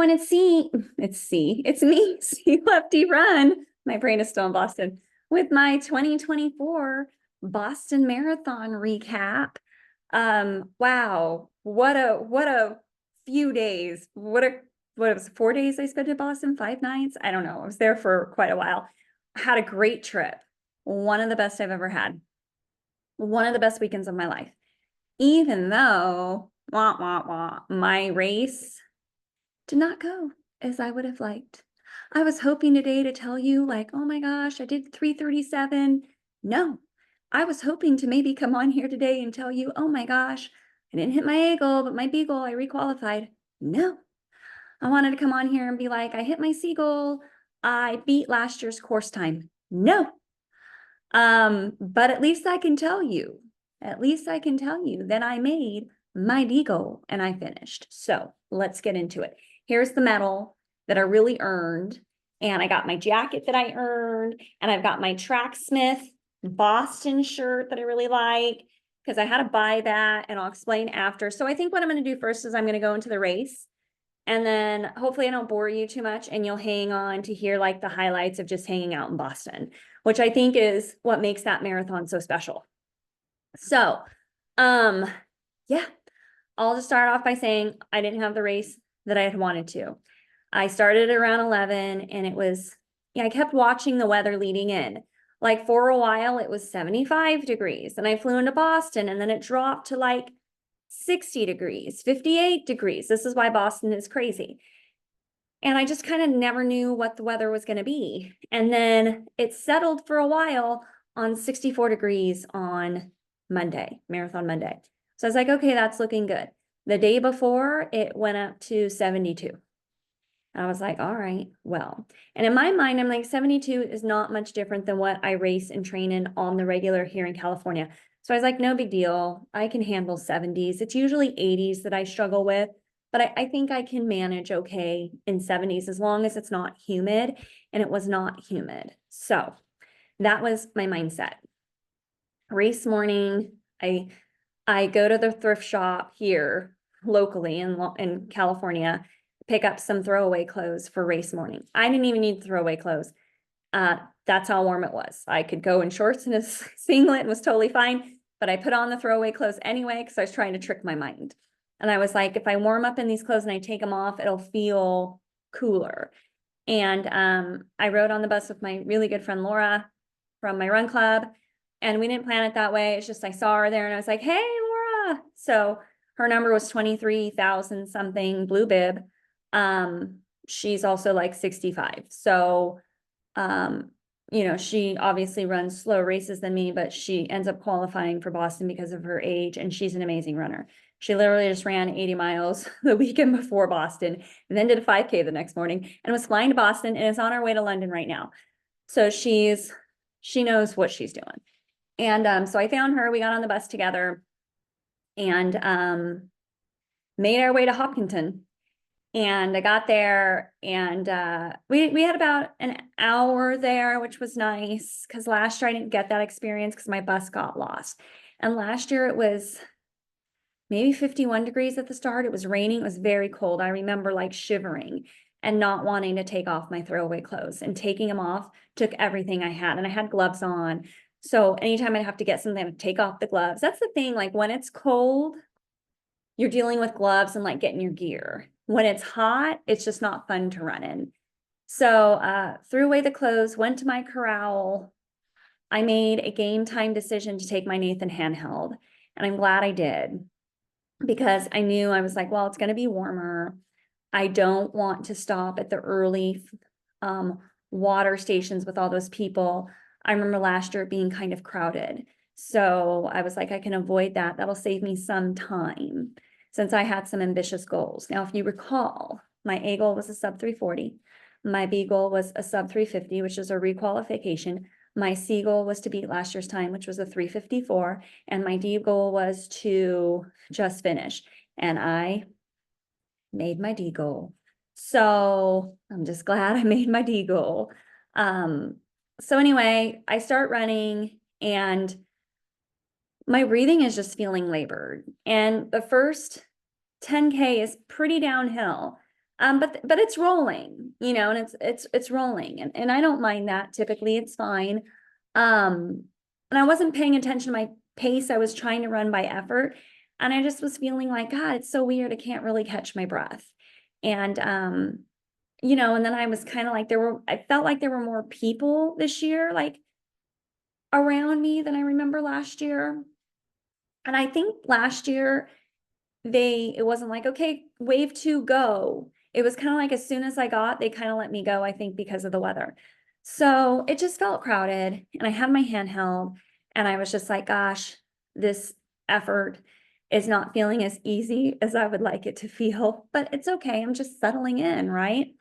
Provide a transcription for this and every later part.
everyone, it's me, C Lefty Run. My brain is still in Boston with my 2024 Boston Marathon recap. Wow, what a few days. What it was 4 days I spent in Boston, 5 nights. I don't know. I was there for quite a while. Had a great trip. One of the best I've ever had. One of the best weekends of my life. Even though, my race did not go as I would have liked. I was hoping today to tell you like, oh my gosh, I did 3:37. No, I was hoping to maybe come on here today and tell you, oh my gosh, I didn't hit my A goal, but my B goal, I requalified. No, I wanted to come on here and be like, I hit my C goal. I beat last year's course time. No. But at least I can tell you that I made my D goal and I finished. So let's get into it. Here's the medal that I really earned. And I got my jacket that I earned. And I've got my Tracksmith Boston shirt that I really like because I had to buy that and I'll explain after. So I think what I'm going to do first is I'm going to go into the race. And then hopefully I don't bore you too much and you'll hang on to hear like the highlights of just hanging out in Boston, which I think is what makes that marathon so special. So, yeah, I'll just start off by saying I didn't have the race that I had wanted to. I started around 11 and it was, I kept watching the weather leading in. Like for a while, it was 75 degrees and I flew into Boston and then it dropped to like 60 degrees, 58 degrees. This is why Boston is crazy. And I just kind of never knew what the weather was going to be. And then it settled for a while on 64 degrees on Monday, Marathon Monday. So I was like, okay, that's looking good. The day before, it went up to 72. I was like, all right, well. And in my mind, I'm like, 72 is not much different than what I race and train in on the regular here in California. So I was like, no big deal. I can handle 70s. It's usually 80s that I struggle with, but I think I can manage okay in 70s as long as it's not humid, and it was not humid. So that was my mindset. Race morning, I go to the thrift shop here locally in California, pick up some throwaway clothes for race morning. I didn't even need throwaway clothes. That's how warm it was. I could go in shorts and a singlet and was totally fine, but I put on the throwaway clothes anyway because I was trying to trick my mind. And I was like, if I warm up in these clothes and I take them off, it'll feel cooler. And I rode on the bus with my really good friend Laura from my run club. And we didn't plan it that way. It's just I saw her there and I was like, hey, Laura. So her number was 23,000 something, blue bib. She's also like 65. So, she obviously runs slower races than me, but she ends up qualifying for Boston because of her age, and she's an amazing runner. She literally just ran 80 miles the weekend before Boston and then did a 5K the next morning and was flying to Boston and is on her way to London right now. So she knows what she's doing. And so I found her, we got on the bus together and made our way to Hopkinton. And I got there and we had about an hour there, which was nice because last year I didn't get that experience because my bus got lost. And last year it was maybe 51 degrees at the start. It was raining. It was very cold. I remember like shivering and not wanting to take off my throwaway clothes, and taking them off took everything I had. And I had gloves on. So anytime I'd have to get something, I'd take off the gloves. That's the thing. Like when it's cold, you're dealing with gloves and like getting your gear. When it's hot, it's just not fun to run in. So threw away the clothes, went to my corral. I made a game time decision to take my Nathan handheld, and I'm glad I did because I knew, I was like, well, it's going to be warmer. I don't want to stop at the early water stations with all those people. I remember last year being kind of crowded. So I was like, I can avoid that. That'll save me some time since I had some ambitious goals. Now, if you recall, my A goal was a sub 340. My B goal was a sub 350, which is a requalification. My C goal was to beat last year's time, which was a 354. And my D goal was to just finish. And I made my D goal. So I'm just glad I made my D goal. So anyway, I start running and my breathing is just feeling labored. And the first 10K is pretty downhill. But it's rolling, you know, and it's rolling, and I don't mind that. Typically, it's fine. And I wasn't paying attention to my pace. I was trying to run by effort, and I just was feeling like, God, it's so weird. I can't really catch my breath. And you know, and then I was kind of like I felt like there were more people this year, like around me than I remember last year. And I think last year it wasn't like, okay, wave two, go. It was kind of like as soon as they kind of let me go, I think because of the weather. So it just felt crowded, and I had my handheld, and I was just like, gosh, this effort is not feeling as easy as I would like it to feel, but it's okay. I'm just settling in, right?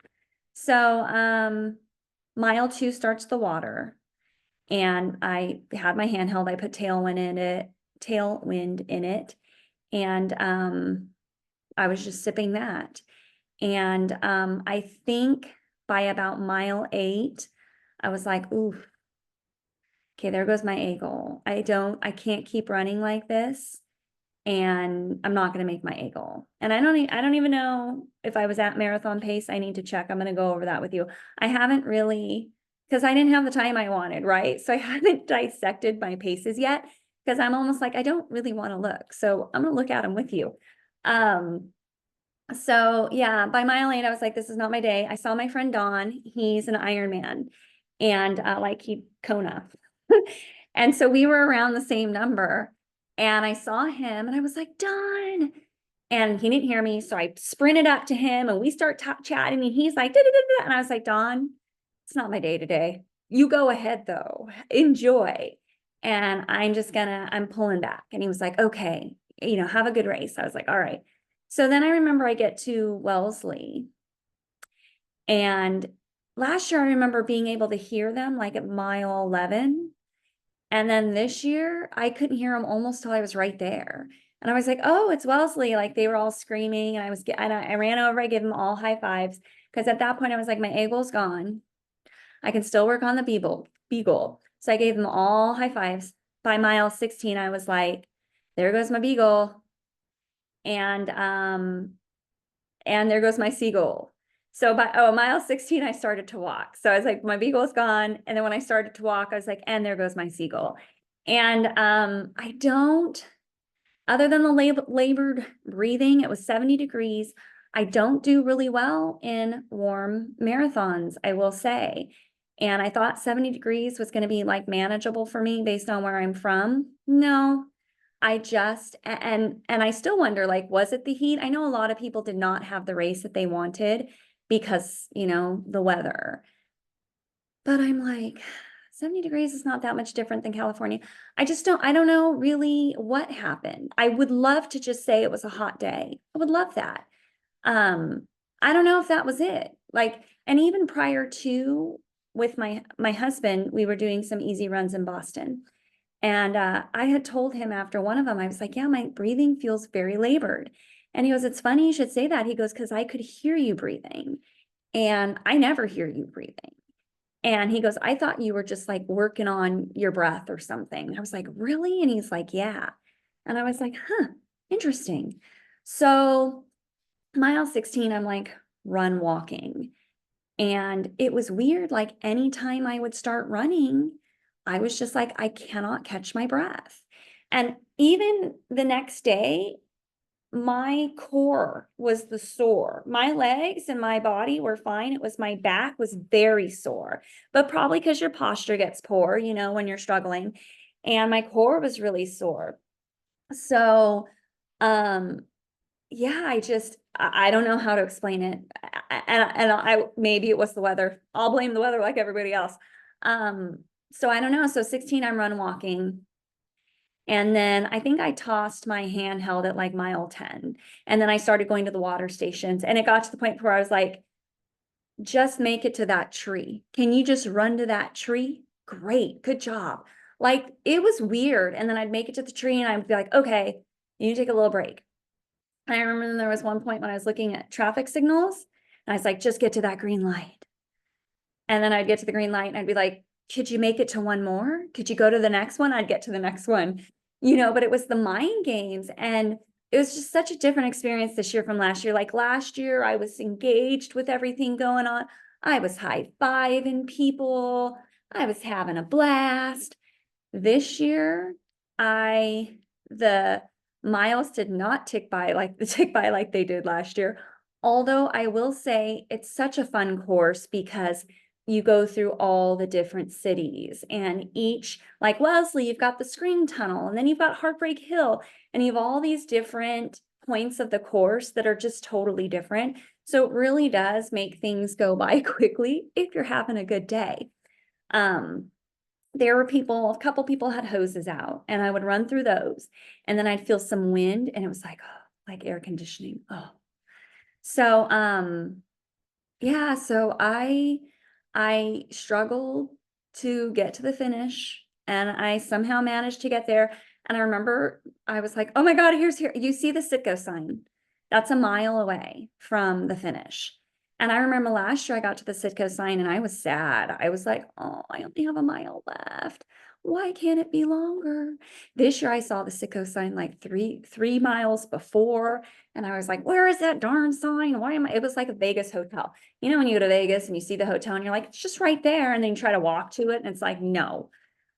So, mile two starts the water, and I had my handheld. I put tailwind in it, and I was just sipping that. And I think by about mile 8, I was like, ooh, okay, there goes my A goal. I can't keep running like this, and I'm not going to make my A goal. And I don't even know if I was at marathon pace. I need to check. I'm going to go over that with you. I haven't really, because I didn't have the time I wanted, right? So I haven't dissected my paces yet, because I'm almost like, I don't really want to look. So I'm going to look at them with you. So yeah, by mile 8, I was like, this is not my day. I saw my friend Don. He's an Ironman, and like Kona. And so we were around the same number, and I saw him, and I was like, Don. And he didn't hear me. So I sprinted up to him, and we start chatting, and he's like, da, da, da, da. And I was like, Don, it's not my day today. You go ahead though. Enjoy. And I'm pulling back. And he was like, okay, you know, have a good race. I was like, all right. So then I remember I get to Wellesley, and last year I remember being able to hear them like at mile 11. And then this year I couldn't hear them almost till I was right there. And I was like, oh, it's Wellesley. Like they were all screaming, and I ran over, I gave them all high fives. Cause at that point I was like, my eagle's gone. I can still work on the beagle. So I gave them all high fives. By mile 16, I was like, there goes my beagle. And there goes my seagull. So by mile 16, I started to walk. So I was like, my beagle's gone. And then when I started to walk, I was like, and there goes my seagull. And I don't, other than the labored breathing, it was 70 degrees. I don't do really well in warm marathons, I will say. And I thought 70 degrees was going to be like manageable for me based on where I'm from. No, and I still wonder, like, was it the heat? I know a lot of people did not have the race that they wanted because, you know, the weather. But I'm like, 70 degrees is not that much different than California. I don't know really what happened. I would love to just say it was a hot day. I would love that. Um, I don't know if that was it. Like, and even prior to, with my husband, we were doing some easy runs in Boston. And I had told him after one of them, I was like, yeah, my breathing feels very labored. And he goes, it's funny you should say that. He goes, because I could hear you breathing, and I never hear you breathing. And he goes, I thought you were just like working on your breath or something. I was like, really? And he's like, yeah. And I was like, huh, interesting. So mile 16, I'm like, run walking. And it was weird. Like anytime I would start running, I was just like, I cannot catch my breath. And even the next day, my core was the sore. My legs and my body were fine. It was my back was very sore, but probably because your posture gets poor, you know, when you're struggling. And my core was really sore. So, yeah, I don't know how to explain it. And I maybe it was the weather. I'll blame the weather like everybody else. So I don't know. So 16, I'm run walking. And then I think I tossed my handheld at like mile 10. And then I started going to the water stations. And it got to the point where I was like, just make it to that tree. Can you just run to that tree? Great. Good job. Like it was weird. And then I'd make it to the tree, and I'd be like, okay, you need to take a little break. And I remember there was one point when I was looking at traffic signals, and I was like, just get to that green light. And then I'd get to the green light, and I'd be like, could you make it to one more? Could you go to the next one? I'd get to the next one, you know, but it was the mind games. And it was just such a different experience this year from last year. Like last year, I was engaged with everything going on. I was high-fiving people. I was having a blast. This year, the miles did not tick by like they did last year. Although I will say it's such a fun course because you go through all the different cities, and each, like Wellesley, you've got the Screen Tunnel, and then you've got Heartbreak Hill, and you have all these different points of the course that are just totally different. So it really does make things go by quickly if you're having a good day. There were a couple people had hoses out, and I would run through those, and then I'd feel some wind, and it was like, oh, like air conditioning. Oh, so, yeah, so I struggled to get to the finish, and I somehow managed to get there. And I remember I was like, oh my God, here, you see the Citgo sign? That's a mile away from the finish. And I remember last year I got to the Citgo sign and I was sad. I was like, oh, I only have a mile left. Why can't it be longer? This year I saw the Citgo sign like three miles before. And I was like, where is that darn sign? Why am I? It was like a Vegas hotel. You know, when you go to Vegas and you see the hotel and you're like, it's just right there. And then you try to walk to it and it's like, no.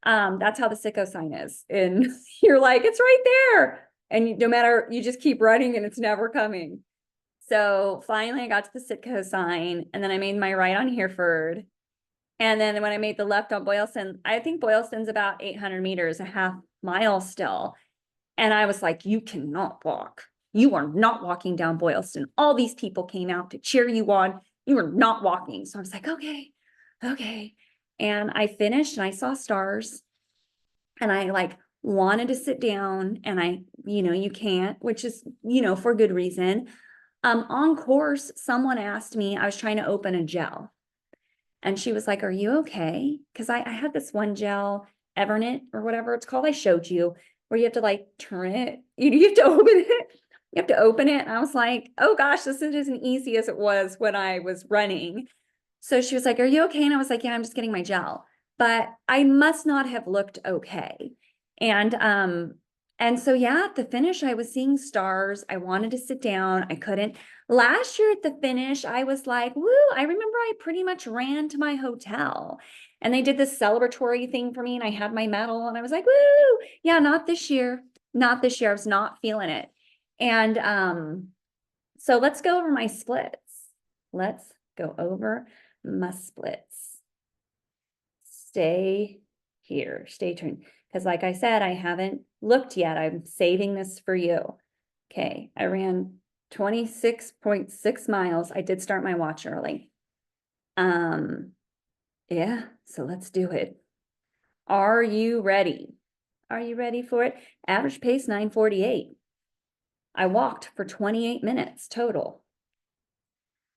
That's how the Citgo sign is. And you're like, it's right there. And no matter, you just keep running and it's never coming. So finally I got to the Citgo sign, and then I made my right on Hereford. And then when I made the left on Boylston, I think Boylston's about 800 meters, a half mile still. And I was like, you cannot walk. You are not walking down Boylston. All these people came out to cheer you on. You are not walking. So I was like, okay. And I finished and I saw stars, and I like wanted to sit down, and you can't, which is, for good reason. On course, someone asked me, I was trying to open a gel, and she was like, are you okay? Because I had this one gel, Evernet or whatever it's called, I showed you, where you have to like turn it, you have to open it. You have to open it. And I was like, oh gosh, this isn't easy as it was when I was running. So she was like, are you okay? And I was like, yeah, I'm just getting my gel. But I must not have looked okay. And so yeah, at the finish, I was seeing stars. I wanted to sit down. I couldn't. Last year at the finish, I was like, woo, I remember I pretty much ran to my hotel, and they did this celebratory thing for me, and I had my medal, and I was like, woo, yeah, not this year. Not this year. I was not feeling it. And so let's go over my splits. Let's go over my splits. Stay here, stay tuned. Because like I said, I haven't looked yet. I'm saving this for you. Okay, I ran 26.6 miles. I did start my watch early. Yeah, so let's do it. Are you ready? Are you ready for it? Average pace 9:48. I walked for 28 minutes total.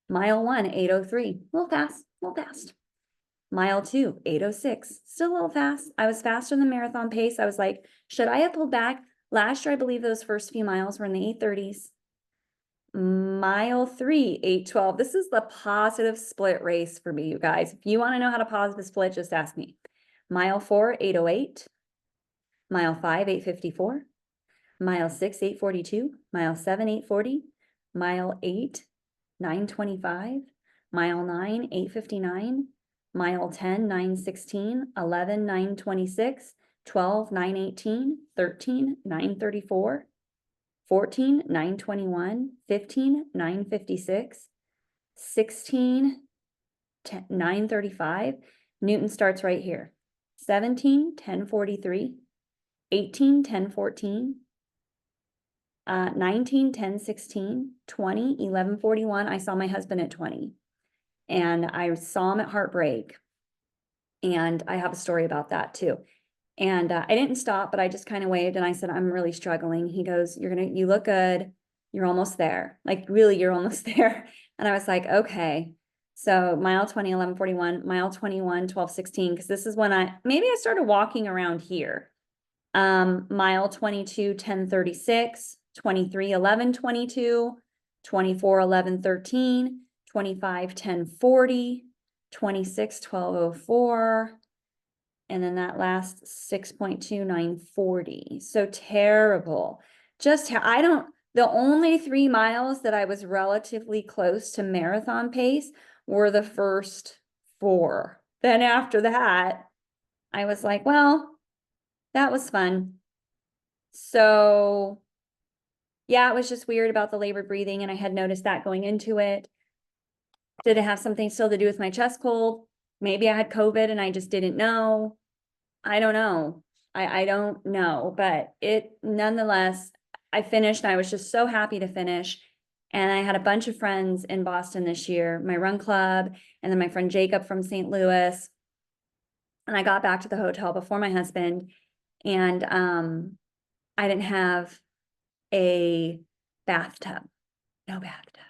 Mile 1, 8:03. A little fast. Mile 2, 8:06. Still a little fast. I was faster than marathon pace. I was like, should I have pulled back? Last year, I believe those first few miles were in the 8:30s. Mile 3, 8:12. This is the positive split race for me, you guys. If you want to know how to positive split, just ask me. Mile 4, 8:08. Mile 5, 8:54. Mile 6, 8:42. Mile 7, 8:40. Mile 8, 9:25. Mile 9, 8:59. Mile 10, 9:16. 11, 9:26. 12, 9:18. 13, 9:34. 14, 9:21. 15, 9:56. 16, 9:35. Newton starts right here. 17, 10:43. 18, 10:14. 19, 10:16. 20, 11:41. I saw my husband at 20. And I saw him at Heartbreak. And I have a story about that too. And I didn't stop, but I just kind of waved and I said, I'm really struggling. He goes, you look good. You're almost there. Like really, you're almost there. And I was like, okay. So mile 20, 11:41, mile 21, 12:16, because this is when maybe I started walking around here. Mile 22, 10:36, 23, 11:22, 24, 11:13, 25, 10:40, 26, 12:04. And then that last 6.2, 9:40. So terrible. The only 3 miles that I was relatively close to marathon pace were the first 4. Then after that, I was like, well, that was fun. So yeah, it was just weird about the labored breathing, and I had noticed that going into it. Did it have something still to do with my chest cold? Maybe I had COVID and I just didn't know. I don't know. I don't know, but it nonetheless, I finished. I was just so happy to finish. And I had a bunch of friends in Boston this year, my run club, and then my friend Jacob from St. Louis. And I got back to the hotel before my husband, and I didn't have a bathtub, no bathtub.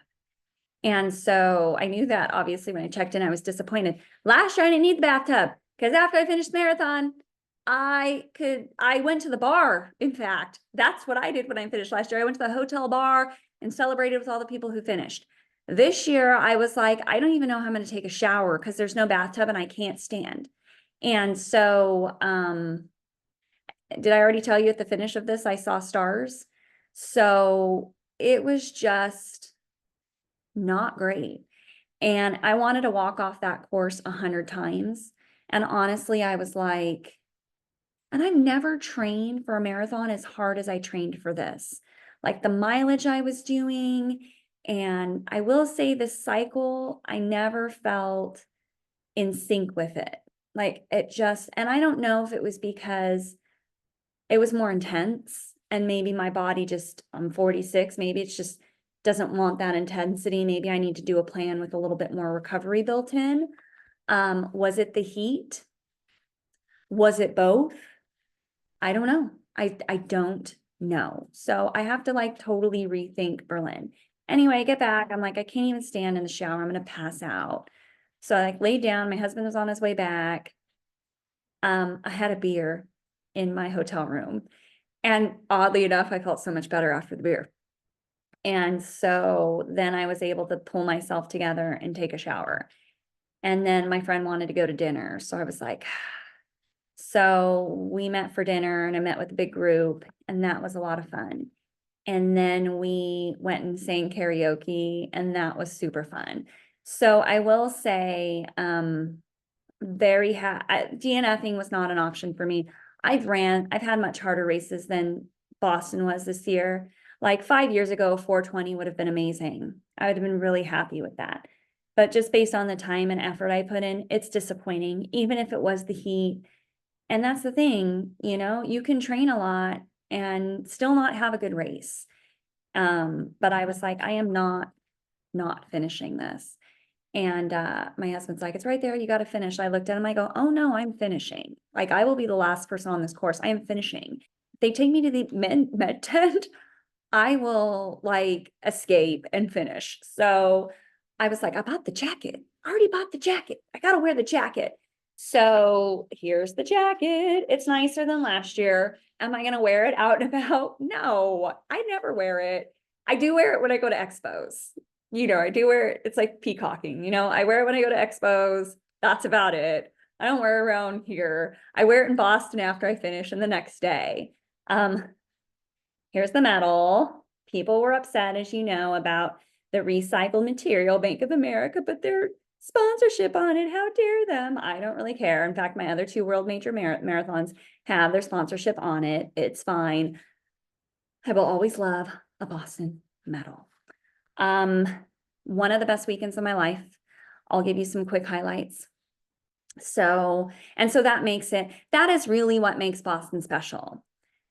And so I knew that obviously when I checked in, I was disappointed. Last year, I didn't need the bathtub because after I finished the marathon, I went to the bar. In fact, that's what I did when I finished last year. I went to the hotel bar and celebrated with all the people who finished. This year, I was like, I don't even know how I'm going to take a shower because there's no bathtub and I can't stand. And so, did I already tell you at the finish of this, I saw stars? So it was just not great. And I wanted to walk off that course 100 times. And honestly, I was like, and I've never trained for a marathon as hard as I trained for this. Like the mileage I was doing. And I will say this cycle, I never felt in sync with it. Like it just, and I don't know if it was because it was more intense and maybe my body just, I'm 46, maybe it's just doesn't want that intensity. Maybe I need to do a plan with a little bit more recovery built in. Was it the heat? Was it both? I don't know. I don't know. So I have to like totally rethink Berlin. Anyway, I get back. I'm like, I can't even stand in the shower. I'm gonna pass out. So I like laid down. My husband was on his way back. I had a beer in my hotel room. And oddly enough, I felt so much better after the beer. And so then I was able to pull myself together and take a shower. And then my friend wanted to go to dinner. So I was like, so we met for dinner and I met with a big group, and that was a lot of fun. And then we went and sang karaoke, and that was super fun. So I will say, DNFing was not an option for me. I've had much harder races than Boston was this year. Like 5 years ago, 420 would have been amazing. I would have been really happy with that. But just based on the time and effort I put in, it's disappointing, even if it was the heat. And that's the thing, you can train a lot and still not have a good race. But I was like, I am not finishing this. And my husband's like, it's right there. You got to finish. I looked at him. I go, oh no, I'm finishing. Like I will be the last person on this course. I am finishing. If they take me to the med tent, I will like escape and finish. So I was like, I bought the jacket. I already bought the jacket. I got to wear the jacket. So here's the jacket. It's nicer than last year. Am I going to wear it out and about? No, I never wear it. I do wear it when I go to expos. I do wear it. It's like peacocking, I wear it when I go to expos. That's about it. I don't wear it around here. I wear it in Boston after I finish and the next day. Here's the medal. People were upset, as you know, about the recycled material, Bank of America, but their sponsorship on it, how dare them? I don't really care. In fact, my other 2 world major marathons have their sponsorship on it. It's fine. I will always love a Boston medal. One of the best weekends of my life. I'll give you some quick highlights. So that is really what makes Boston special.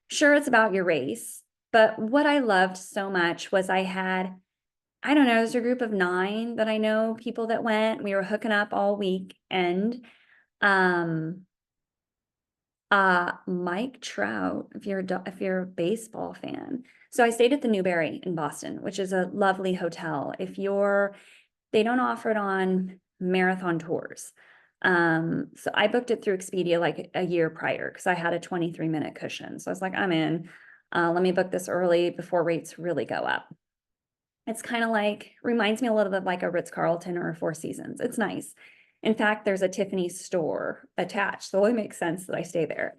Sure, it's about your race, but what I loved so much was I don't know, there's a group of 9 that I know, people that went. We were hooking up all weekend. Mike Trout, if you're a baseball fan. So I stayed at the Newberry in Boston, which is a lovely hotel. They don't offer it on marathon tours. So I booked it through Expedia like a year prior because I had a 23-minute cushion. So I was like, I'm in. Let me book this early before rates really go up. It's kind of like, reminds me a little bit like a Ritz-Carlton or a Four Seasons. It's nice. In fact, there's a Tiffany's store attached, so it makes sense that I stay there.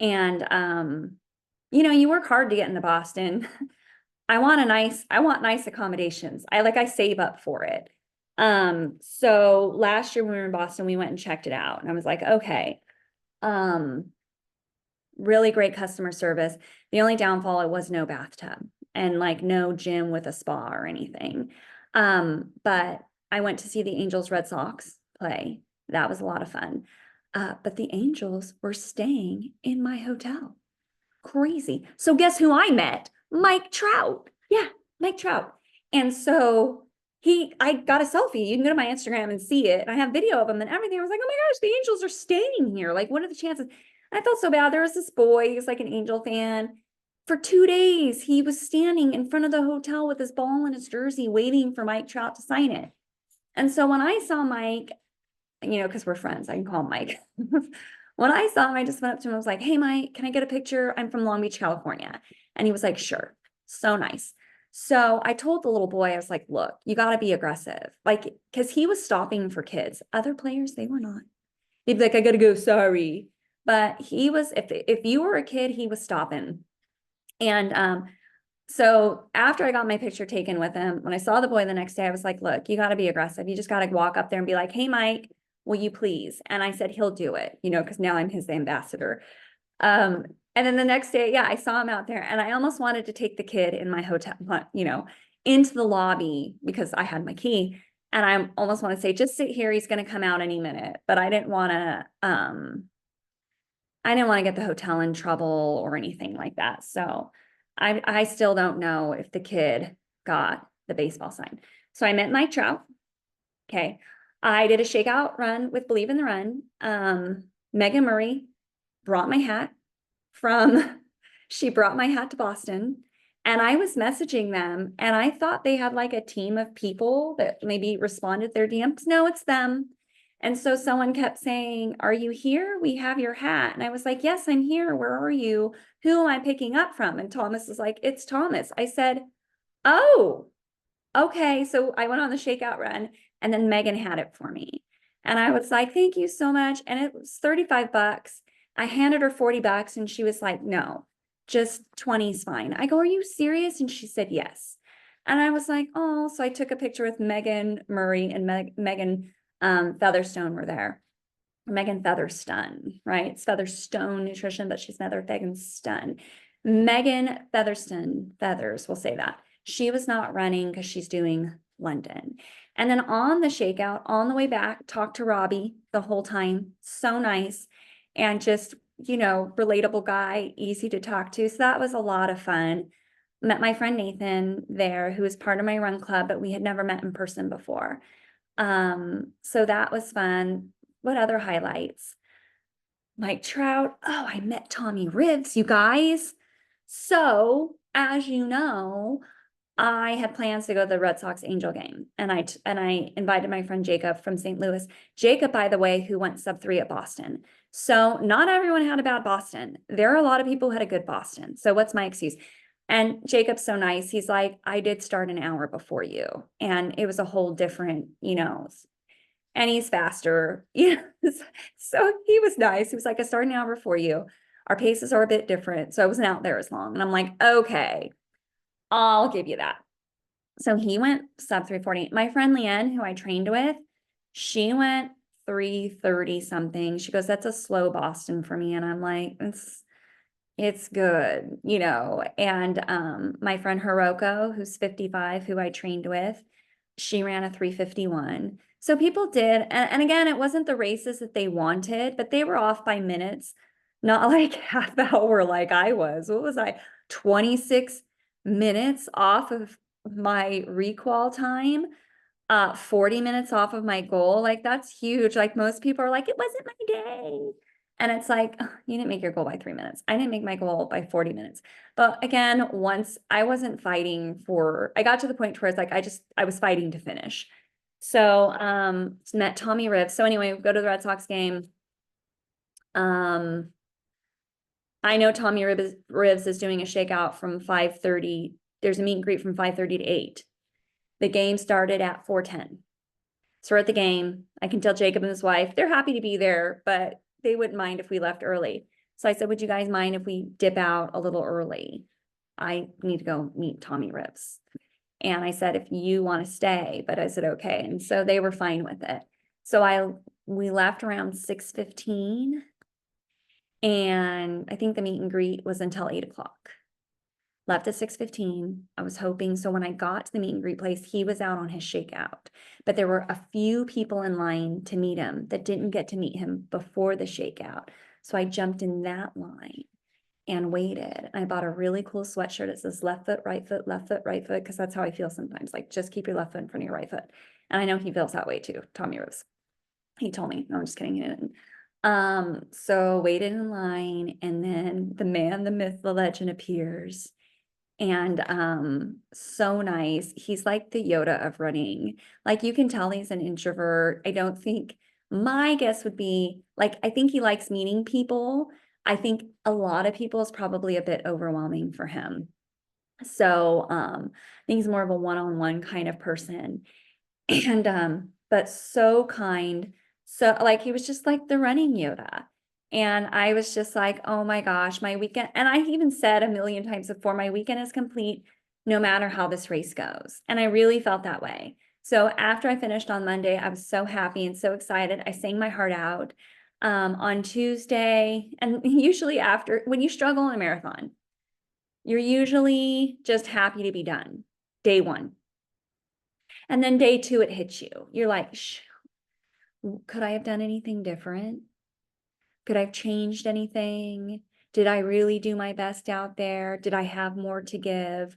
And, you work hard to get into Boston. I want nice accommodations. I save up for it. So last year when we were in Boston, we went and checked it out and I was like, okay. Really great customer service. The only downfall, it was no bathtub and like no gym with a spa or anything. But I went to see the Angels Red Sox play. That was a lot of fun. But the Angels were staying in my hotel. Crazy. So guess who I met? Mike Trout. Yeah, Mike Trout. And so I got a selfie. You can go to my Instagram and see it. I have video of him and everything. I was like, oh my gosh, the Angels are staying here. Like, what are the chances? I felt so bad. There was this boy, he's like an Angel fan. For 2 days, he was standing in front of the hotel with his ball in his jersey, waiting for Mike Trout to sign it. And so when I saw Mike, because we're friends, I can call him Mike. When I saw him, I just went up to him. I was like, hey, Mike, can I get a picture? I'm from Long Beach, California. And he was like, sure. So nice. So I told the little boy, I was like, look, you got to be aggressive. Like, because he was stopping for kids. Other players, they were not. He'd be like, I got to go, sorry. But he was, if you were a kid, he was stopping. And so after I got my picture taken with him, when I saw the boy the next day, I was like, look, you got to be aggressive. You just got to walk up there and be like, hey, Mike, will you please? And I said, he'll do it, because now I'm his ambassador. And then the next day, yeah, I saw him out there and I almost wanted to take the kid in my hotel, into the lobby because I had my key. And I almost want to say, just sit here. He's going to come out any minute. But I didn't want to get the hotel in trouble or anything like that. So I still don't know if the kid got the baseball sign. So I met Mike Trout. Okay. I did a shakeout run with Believe in the Run. Megan Murray brought my hat she brought my hat to Boston and I was messaging them and I thought they had like a team of people that maybe responded their DMs. No, it's them. And so someone kept saying, are you here? We have your hat. And I was like, yes, I'm here. Where are you? Who am I picking up from? And Thomas was like, it's Thomas. I said, oh, okay. So I went on the shakeout run and then Megan had it for me. And I was like, thank you so much. And it was $35. I handed her $40 and she was like, no, just 20 is fine. I go, are you serious? And she said, yes. And I was like, oh, so I took a picture with Megan Murray and Megan Featherstone were there. Megan Featherstone, right? It's Featherstone Nutrition, but she's Megan Stun. Megan Featherstone, Feathers, we'll say that. She was not running because she's doing London. And then on the shakeout, on the way back, talked to Robbie the whole time. So nice. And just, relatable guy, easy to talk to. So that was a lot of fun. Met my friend Nathan there, who was part of my run club, but we had never met in person before. So that was fun. What other highlights? Mike Trout. Oh, I met Tommy Rivs, you guys. So, as you know, I had plans to go to the Red Sox Angel game, and I invited my friend Jacob from St. Louis. Jacob, by the way, who went sub-3 at Boston. So not everyone had a bad Boston. There are a lot of people who had a good Boston. So what's my excuse? And Jacob's so nice. He's like, I did start an hour before you, and it was a whole different, and he's faster. Yeah. So he was nice. He was like, I started an hour before you. Our paces are a bit different. So I wasn't out there as long. And I'm like, okay, I'll give you that. So he went sub 3:40. My friend Leanne, who I trained with, she went 3:30 something. She goes, that's a slow Boston for me. And I'm like, it's good, And my friend Hiroko, who's 55, who I trained with, she ran a 3:51. So people did, and again, it wasn't the races that they wanted, but they were off by minutes, not like half hour like I was. What was I? 26 minutes off of my requal time, 40 minutes off of my goal. Like that's huge. Like most people are like, it wasn't my day. And it's like, you didn't make your goal by 3 minutes. I didn't make my goal by 40 minutes. But again, once I wasn't fighting I got to the point where it's like, I was fighting to finish. So, met Tommy Rivs. So anyway, we go to the Red Sox game. I know Tommy Rivs is doing a shakeout from 5:30. There's a meet and greet from 5:30 to 8. The game started at 4:10. So we're at the game. I can tell Jacob and his wife, they're happy to be there, but they wouldn't mind if we left early. So I said, would you guys mind if we dip out a little early? I need to go meet Tommy Rivs. And I said, if you want to stay, but is it okay? And so they were fine with it. So we left around 6:15. And I think the meet and greet was until 8 o'clock. Left at 6:15. I was hoping, so when I got to the meet and greet place, he was out on his shakeout. But there were a few people in line to meet him that didn't get to meet him before the shakeout. So I jumped in that line and waited. I bought a really cool sweatshirt. It says left foot, right foot, left foot, right foot, because that's how I feel sometimes. Like, just keep your left foot in front of your right foot. And I know he feels that way too, Tommy Rose. He told me. No, I'm just kidding. He didn't. So waited in line, and then the man, the myth, the legend appears. And so nice. He's like the Yoda of running. Like, you can tell he's an introvert. I don't think, my guess would be, like, I think he likes meeting people. I think a lot of people is probably a bit overwhelming for him. So I think he's more of a one-on-one kind of person. And but so kind. So, like, he was just like the running Yoda. And I was just like, oh my gosh, my weekend. And I even said a million times before, my weekend is complete no matter how this race goes. And I really felt that way. So after I finished on Monday, I was so happy and so excited. I sang my heart out on Tuesday. And usually after, when you struggle in a marathon, you're usually just happy to be done. Day one. And then day two, it hits you. You're like, could I have done anything different? Could I have changed anything? Did I really do my best out there? Did I have more to give?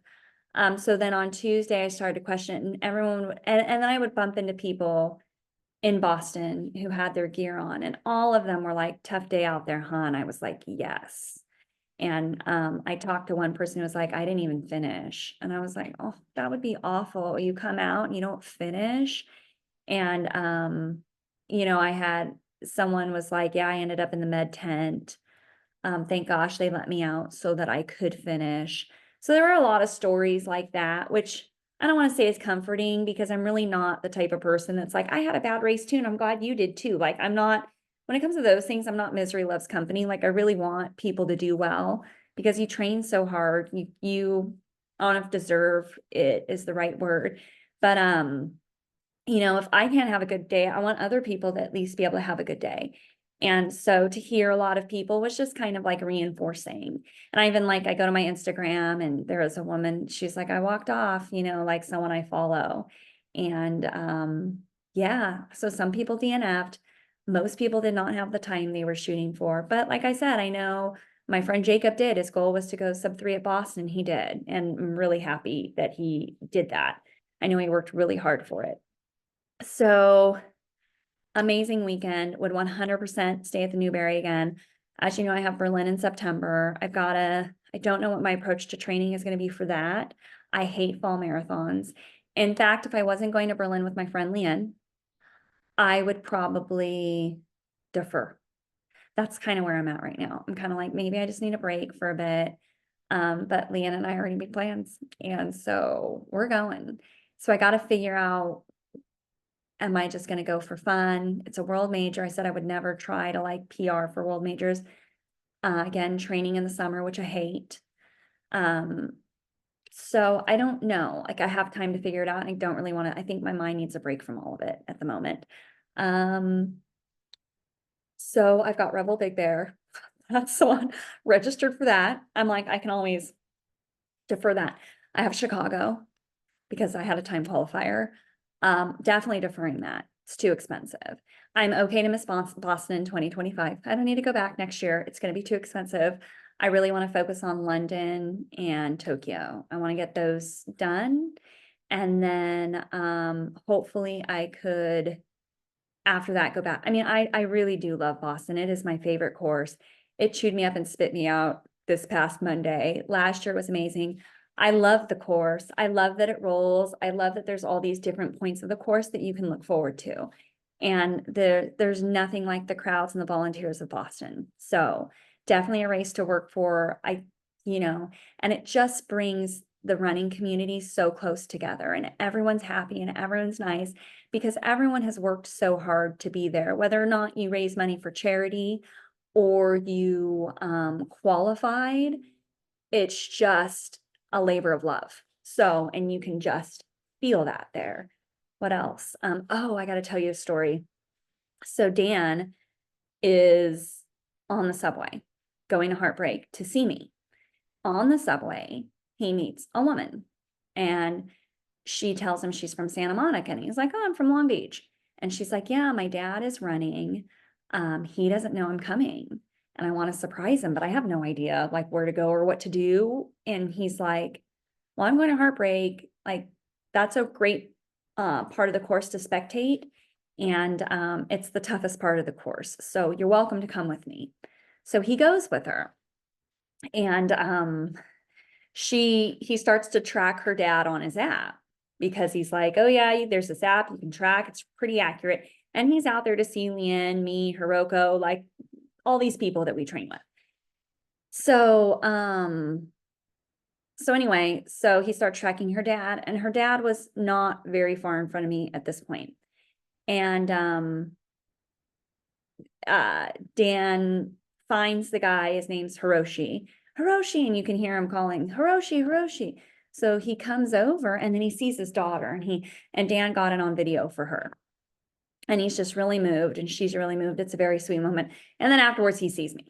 So then on Tuesday, I started to question it, and everyone would, and then I would bump into people in Boston who had their gear on, and all of them were like, tough day out there, huh? And I was like, yes. And I talked to one person who was like, I didn't even finish. And I was like, oh, that would be awful. You come out and you don't finish. And I had someone was like, yeah, I ended up in the med tent. Thank gosh they let me out so that I could finish. So there were a lot of stories like that, which I don't want to say is comforting, because I'm really not the type of person that's like, I had a bad race too, and I'm glad you did too. Like, I'm not, when it comes to those things, I'm not misery loves company. Like, I really want people to do well, because you train so hard. I don't know if deserve it is the right word, but if I can't have a good day, I want other people to at least be able to have a good day. And so to hear a lot of people was just kind of like reinforcing. And I go to my Instagram, and there was a woman, she's like, I walked off, like someone I follow. And yeah, so some people DNF'd. Most people did not have the time they were shooting for. But like I said, I know my friend Jacob did. His goal was to go sub-3 at Boston. He did. And I'm really happy that he did that. I know he worked really hard for it. So amazing weekend, would 100% stay at the Newberry again. As you know, I have Berlin in September. I don't know what my approach to training is going to be for that. I hate fall marathons. In fact, if I wasn't going to Berlin with my friend Leanne, I would probably defer. That's kind of where I'm at right now. I'm kind of like, maybe I just need a break for a bit. But Leanne and I already made plans. And so we're going. So I got to figure out, am I just going to go for fun? It's a world major. I said I would never try to like PR for world majors. Again, training in the summer, which I hate. So I don't know. Like, I have time to figure it out. And I don't really want to, I think my mind needs a break from all of it at the moment. So I've got Rebel Big Bear. That's the one, registered for that. I'm like, I can always defer that. I have Chicago because I had a time qualifier. Definitely deferring that. It's too expensive. I'm okay to miss Boston in 2025. I don't need to go back next year. It's going to be too expensive. I really want to focus on London and Tokyo. I want to get those done. And then hopefully I could, after that, go back. I mean, I really do love Boston. It is my favorite course. It chewed me up and spit me out this past Monday. Last year was amazing. I love the course. I love that it rolls. I love that there's all these different points of the course that you can look forward to. And there's nothing like the crowds and the volunteers of Boston. So definitely a race to work for. And it just brings the running community so close together, and everyone's happy and everyone's nice, because everyone has worked so hard to be there, whether or not you raise money for charity or you qualified. It's just a labor of love. So, and you can just feel that there. What else? Oh, I got to tell you a story. So Dan is on the subway going to Heartbreak to see me. On the subway, he meets a woman and she tells him she's from Santa Monica. And he's like, oh, I'm from Long Beach. And she's like, yeah, my dad is running. He doesn't know I'm coming and I want to surprise him, but I have no idea like where to go or what to do. And he's like, well, I'm going to Heartbreak. Like, that's a great part of the course to spectate. And it's the toughest part of the course. So you're welcome to come with me. So he goes with her. And he starts to track her dad on his app because he's like, oh yeah, there's this app you can track. It's pretty accurate. And he's out there to see Leanne, me, Hiroko, like all these people that we train with. So, anyway, so he starts tracking her dad, and her dad was not very far in front of me at this point. And Dan finds the guy, his name's Hiroshi, and you can hear him calling, Hiroshi. So he comes over and then he sees his daughter, and Dan got it on video for her. And he's just really moved and she's really moved. It's a very sweet moment. And then afterwards he sees me.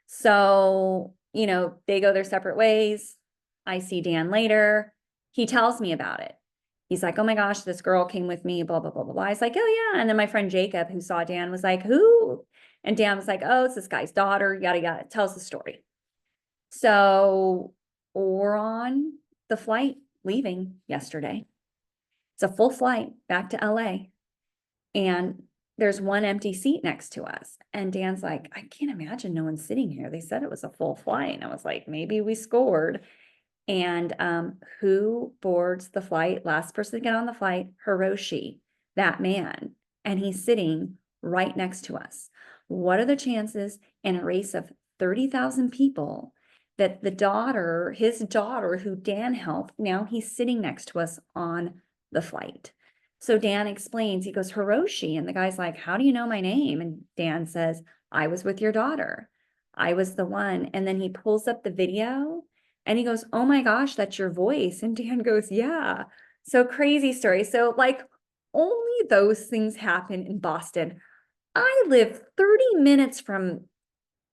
So, they go their separate ways. I see Dan later. He tells me about it. He's like, oh my gosh, this girl came with me, blah, blah, blah, blah, blah. I was like, oh yeah. And then my friend Jacob, who saw Dan, was like, who? And Dan was like, oh, it's this guy's daughter, yada, yada. Tells the story. So we're on the flight leaving yesterday. It's a full flight back to LA. And there's one empty seat next to us. And Dan's like, I can't imagine no one's sitting here. They said it was a full flight. And I was like, maybe we scored. And who boards the flight? Last person to get on the flight, Hiroshi, that man. And he's sitting right next to us. What are the chances in a race of 30,000 people that his daughter, who Dan helped, now he's sitting next to us on the flight? So Dan explains, he goes, Hiroshi. And the guy's like, how do you know my name? And Dan says, I was with your daughter. I was the one. And then he pulls up the video and he goes, oh my gosh, that's your voice. And Dan goes, yeah. So crazy story. So like only those things happen in Boston. I live 30 minutes from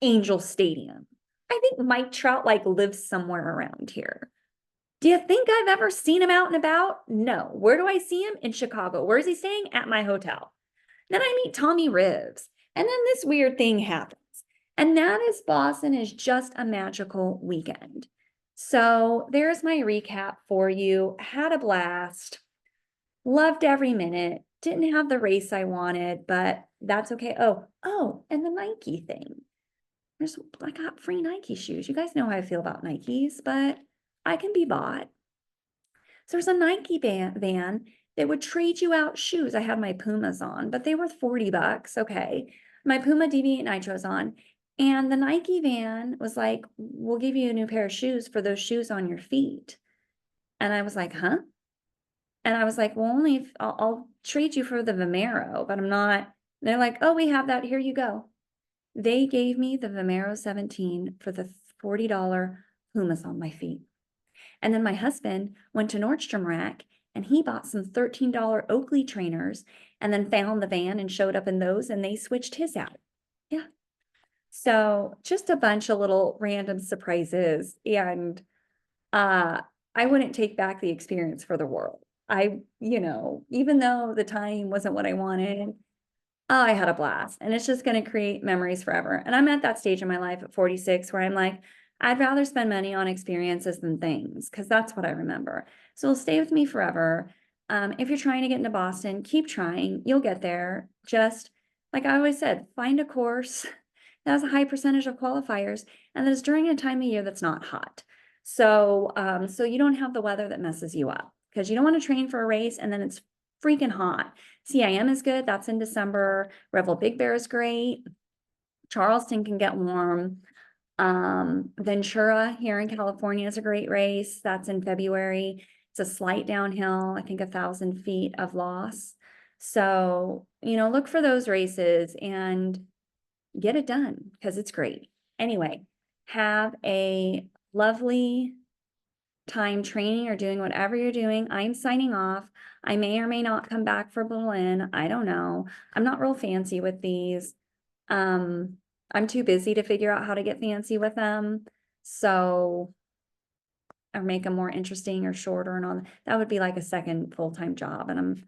Angel Stadium. I think Mike Trout like lives somewhere around here. Do you think I've ever seen him out and about? No. Where do I see him? In Chicago. Where is he staying? At my hotel. Then I meet Tommy Rivs. And then this weird thing happens. And that is Boston is just a magical weekend. So there's my recap for you. Had a blast. Loved every minute. Didn't have the race I wanted, but that's okay. Oh, and the Nike thing. I got free Nike shoes. You guys know how I feel about Nikes, but I can be bought. So there's a Nike van that would trade you out shoes. I had my Pumas on, but they were $40. Okay. My Puma Deviate Nitros on. And the Nike van was like, we'll give you a new pair of shoes for those shoes on your feet. And I was like, huh? And I was like, well, only if I'll trade you for the Vomero, but I'm not. They're like, oh, we have that. Here you go. They gave me the Vomero 17 for the $40 Pumas on my feet. And then my husband went to Nordstrom Rack and he bought some $13 Oakley trainers and then found the van and showed up in those and they switched his out. Yeah. So just a bunch of little random surprises. And I wouldn't take back the experience for the world. Even though the time wasn't what I wanted, I had a blast and it's just going to create memories forever. And I'm at that stage in my life at 46 where I'm like, I'd rather spend money on experiences than things because that's what I remember. So it'll stay with me forever. If you're trying to get into Boston, keep trying. You'll get there. Just like I always said, find a course that has a high percentage of qualifiers and that is during a time of year that's not hot. So you don't have the weather that messes you up because you don't want to train for a race and then it's freaking hot. CIM is good. That's in December. Revel Big Bear is great. Charleston can get warm. Ventura here in California is a great race. That's in February. It's a slight downhill, I think 1,000 feet of loss. So, look for those races and get it done because it's great. Anyway, have a lovely time training or doing whatever you're doing. I'm signing off. I may or may not come back for Berlin. I don't know. I'm not real fancy with these. I'm too busy to figure out how to get fancy with them. So, or make them more interesting or shorter and all that would be like a second full-time job. And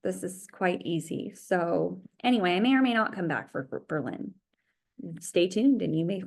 this is quite easy. So anyway, I may or may not come back for Berlin. Stay tuned and you may